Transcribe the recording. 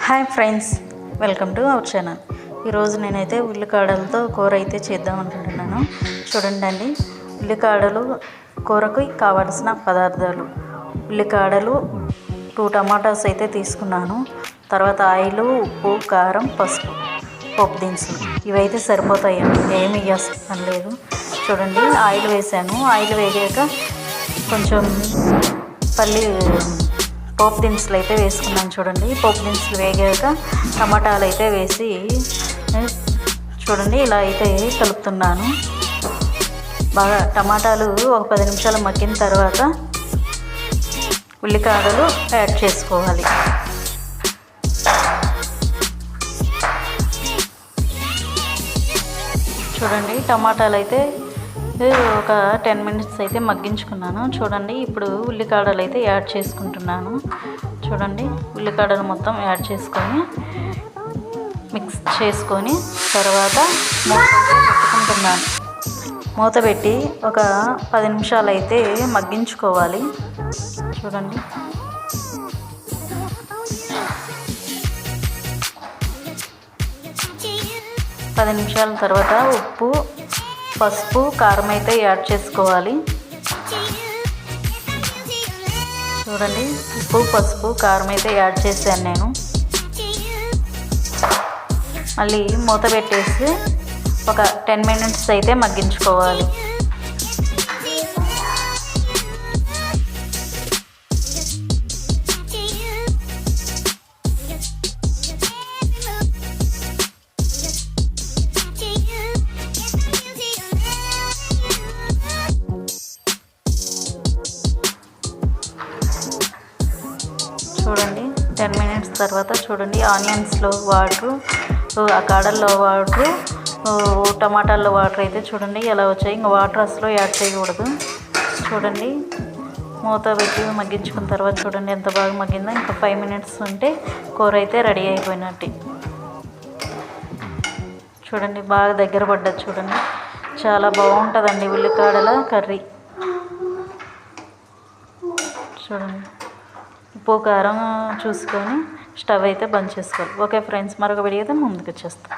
Hi friends, welcome to our channel. ఈరోజు నేనైతే ఉల్లికాడలతో కూర అయితే చేద్దాం అనుకుంటున్నాను. చూడండి, ఉల్లికాడలు కూరకు కావాల్సిన పదార్థాలు: ఉల్లికాడలు, 2 టమాటాస్ అయితే తీసుకున్నాను. తర్వాత ఆయిల్, ఉప్పు, కారం, పసుపు, పోపు దినుసులు ఇవైతే సరిపోతాయండి, ఏమి వేయడం లేదు. చూడండి, ఆయిల్ వేసాను. ఆయిల్ వేగాక కొంచెం పోపు దినుసులు అయితే వేసుకున్నాను. చూడండి, పోపు దినుసులు వేగాక టమాటాలు అయితే వేసి చూడండి ఇలా అయితే కలుపుతున్నాను. బాగా టమాటాలు ఒక 10 నిమిషాలు మగ్గిన తర్వాత ఉల్లికాడలు యాడ్ చేసుకోవాలి. చూడండి, టమాటాలు అయితే ఒక 10 మినిట్స్ అయితే మగ్గించుకున్నాను. చూడండి, ఇప్పుడు ఉల్లికాడలు అయితే యాడ్ చేసుకుంటున్నాను. చూడండి, ఉల్లికాడలు మొత్తం యాడ్ చేసుకొని మిక్స్ చేసుకొని తర్వాత పెట్టుకుంటున్నాను. మూత పెట్టి ఒక 10 నిమిషాలు అయితే మగ్గించుకోవాలి. చూడండి, పది నిమిషాల తర్వాత ఉప్పు, పసుపు, కారం అయితే యాడ్ చేసుకోవాలి. చూడండి, ఉప్పు, పసుపు, కారం అయితే యాడ్ చేశాను నేను. మళ్ళీ మూత పెట్టేసి ఒక 10 మినిట్స్ అయితే మగ్గించుకోవాలి. చూడండి, 10 మినిట్స్ తర్వాత చూడండి, ఆనియన్స్లో వాటరు, ఆ కాడల్లో వాటరు, టమాటాల్లో వాటర్ అయితే చూడండి ఎలా వచ్చాయి. ఇంకా వాటర్ అసలు యాడ్ చేయకూడదు. చూడండి, మూత పెట్టి మగ్గించుకున్న తర్వాత చూడండి ఎంత బాగా మగ్గిందో. ఇంకా 5 మినిట్స్ ఉంటే కూర అయితే రెడీ అయిపోయినట్టు. చూడండి, బాగా దగ్గర పడ్డది. చూడండి, చాలా బాగుంటుందండి ఉల్లికాడల కర్రీ. చూడండి, ఉప్పు, కారం చూసుకొని స్టవ్ అయితే బంద్ చేసుకోవాలి. ఓకే ఫ్రెండ్స్, మరొక వీడియో అయితే ముందుకు వచ్చేస్తాం.